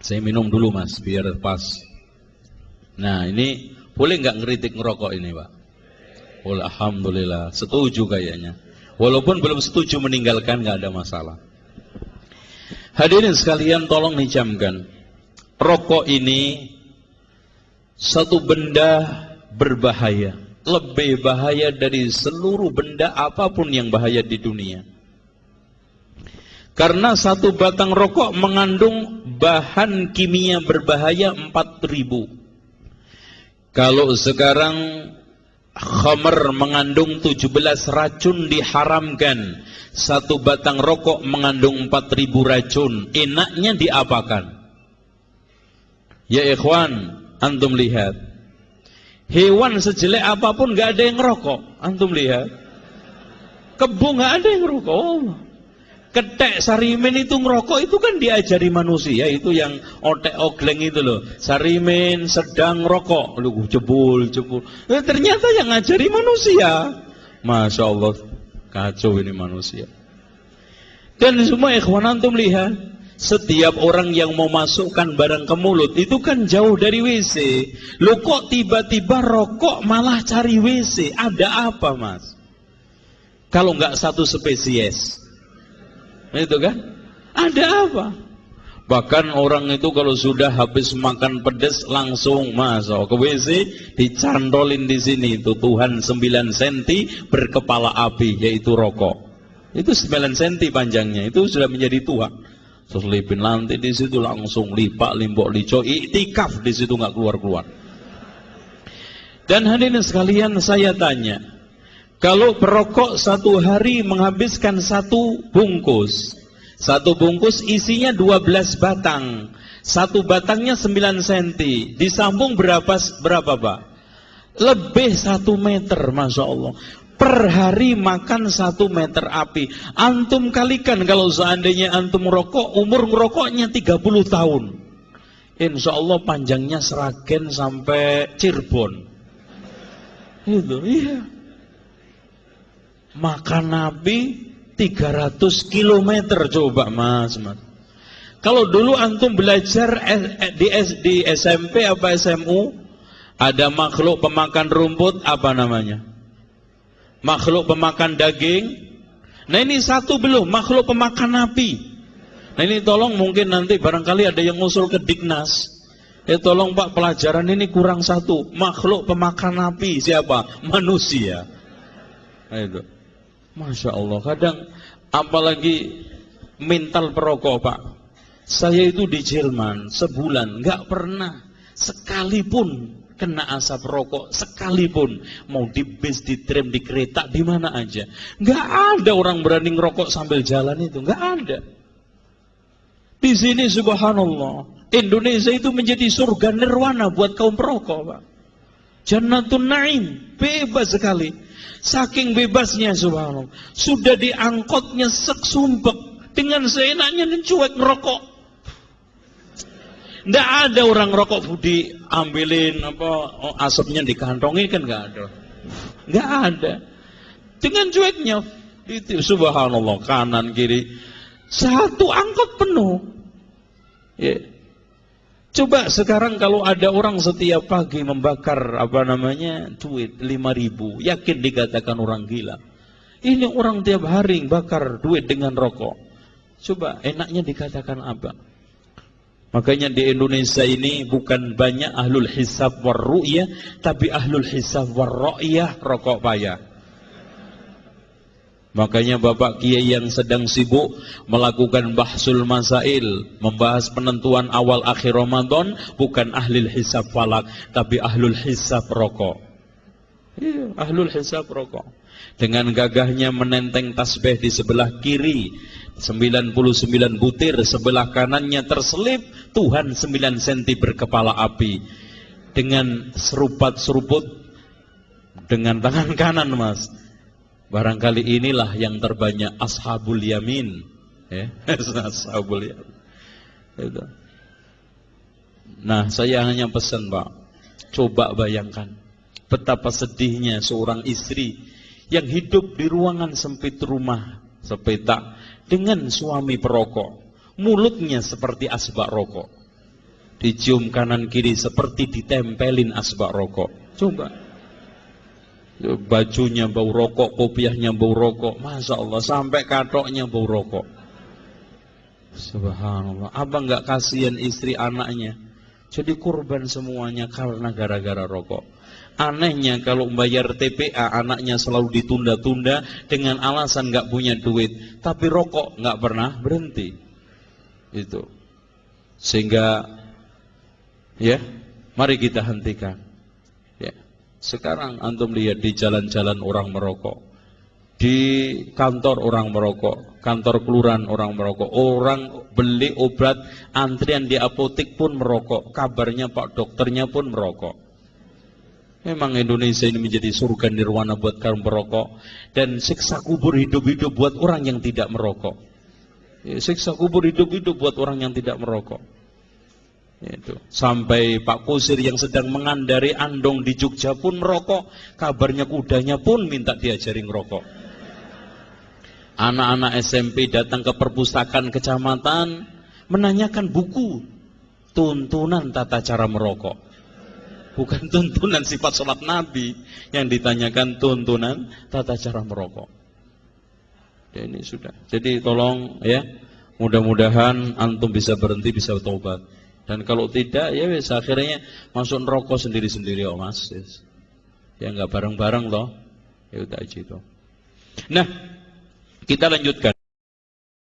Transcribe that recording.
Saya minum dulu mas, biar pas. Nah ini boleh nggak ngeritik ngerokok ini Pak? Boleh, alhamdulillah. Setuju kayaknya. Walaupun belum setuju meninggalkan, nggak ada masalah. Hadirin sekalian, tolong dicamkan. Rokok ini satu benda berbahaya, lebih bahaya dari seluruh benda apapun yang bahaya di dunia. Karena satu batang rokok mengandung bahan kimia berbahaya 4.000. Kalau sekarang khamr mengandung 17 racun diharamkan, satu batang rokok mengandung 4.000 racun. Enaknya diapakan? Ya ikhwan, antum lihat. Hewan sejelek apapun gak ada yang ngerokok. Antum lihat. Kebo gak ada yang ngerokok. Ketek Sarimin itu ngerokok, itu kan diajari manusia. Itu yang otek ogleng itu loh. Sarimin sedang ngerokok. Lu jebul. Ternyata yang ngajari manusia. Masya Allah, kacau ini manusia. Dan semua ikhwan antum lihat, setiap orang yang mau masukkan barang ke mulut itu kan jauh dari WC. Lu kok tiba-tiba rokok malah cari WC? Ada apa mas? Kalau nggak satu spesies, itu kan? Ada apa? Bahkan orang itu kalau sudah habis makan pedas langsung masuk ke WC, dicantolin di sini itu Tuhan 9 cm berkepala api, yaitu rokok. Itu 9 cm panjangnya, itu sudah menjadi Tuhan. Selipin lantai di situ langsung lipak limbok lico, iktikaf di situ nggak keluar. Dan hadirin sekalian, saya tanya, kalau perokok satu hari menghabiskan satu bungkus isinya 12 batang, satu batangnya 9 cm, disambung berapa Pak? Lebih 1 meter, Masya Allah. Per hari makan 1 meter api. Antum kalikan kalau seandainya antum merokok, umur ngerokoknya 30 tahun. Insya Allah panjangnya Sragen sampai Cirebon. Itu, iya. Makan api 300 km coba mas. Kalau dulu antum belajar di SMP apa SMU, ada makhluk pemakan rumput, apa namanya? Makhluk pemakan daging. Nah ini satu belum, makhluk pemakan api. Nah ini tolong mungkin nanti barangkali ada yang ngusul ke Dignas. Tolong Pak, pelajaran ini kurang satu. Makhluk pemakan api siapa? Manusia. Nah itu. Masya Allah, kadang apalagi mental perokok Pak. Saya itu di Jerman sebulan nggak pernah sekalipun kena asap rokok, sekalipun mau di bis, di tram, di kereta, di mana aja, nggak ada orang berani ngerokok sambil jalan itu, nggak ada. Di sini subhanallah, Indonesia itu menjadi surga nirwana buat kaum perokok Pak. Jannatun Naim, bebas sekali. Saking bebasnya subhanallah, sudah diangkotnya seksumpek dengan seenaknya dan cuek ngerokok. Nggak ada orang rokok diambilin asapnya dikantongin, kan nggak ada. Nggak ada. Dengan cueknya itu subhanallah, kanan kiri satu angkot penuh. Ya. Coba sekarang kalau ada orang setiap pagi membakar duit 5.000, yakin dikatakan orang gila. Ini orang tiap hari bakar duit dengan rokok. Coba enaknya dikatakan apa? Makanya di Indonesia ini bukan banyak ahlul hisab war ru'yah, tapi ahlul hisab war ru'yah rokok payah. Makanya Bapak Kiai yang sedang sibuk melakukan bahsul masail, membahas penentuan awal akhir Ramadan, bukan ahlul hisab falak, tapi ahlul hisab rokok. Iya, ahlul hisab rokok. Dengan gagahnya menenteng tasbih di sebelah kiri, 99 butir, sebelah kanannya terselip Tuhan 9 cm berkepala api. Dengan seruput dengan tangan kanan mas. Barangkali inilah yang terbanyak ashabul yamin, ya. Ashabul yamin. Itu. Nah, saya hanya pesan Pak, coba bayangkan betapa sedihnya seorang istri yang hidup di ruangan sempit rumah sepetak dengan suami perokok, mulutnya seperti asbak rokok. dicium kanan kiri seperti ditempelin asbak rokok. Coba, bajunya bau rokok, kopiahnya bau rokok, masya Allah, sampai katoknya bau rokok. Subhanallah, apa nggak kasihan istri anaknya? Jadi korban semuanya karena gara-gara rokok. Anehnya kalau membayar TPA anaknya selalu ditunda-tunda dengan alasan nggak punya duit, tapi rokok nggak pernah berhenti. Itu sehingga ya, mari kita hentikan. Ya, sekarang antum lihat di jalan-jalan orang merokok, di kantor orang merokok, kantor kelurahan orang merokok, orang beli obat antrian di apotek pun merokok, kabarnya Pak dokternya pun merokok. Memang Indonesia ini menjadi surga nirwana buat kaum merokok, dan siksa kubur hidup-hidup buat orang yang tidak merokok. Ya, siksa kubur hidup-hidup buat orang yang tidak merokok. Itu. Sampai Pak Kusir yang sedang mengandari andong di Jogja pun merokok, kabarnya kudanya pun minta diajari ngerokok. Anak-anak SMP datang ke perpustakaan kecamatan menanyakan buku tuntunan tata cara merokok. Bukan tuntunan sifat sholat Nabi, yang ditanyakan tuntunan tata cara merokok. Ya, ini sudah. Jadi tolong ya, mudah-mudahan antum bisa berhenti, bisa taubat. Dan kalau tidak, ya wes akhirnya masuk neraka sendiri-sendiri, oh mas. Yes. Ya nggak bareng-bareng loh. Ya udah aja itu. Nah, kita lanjutkan.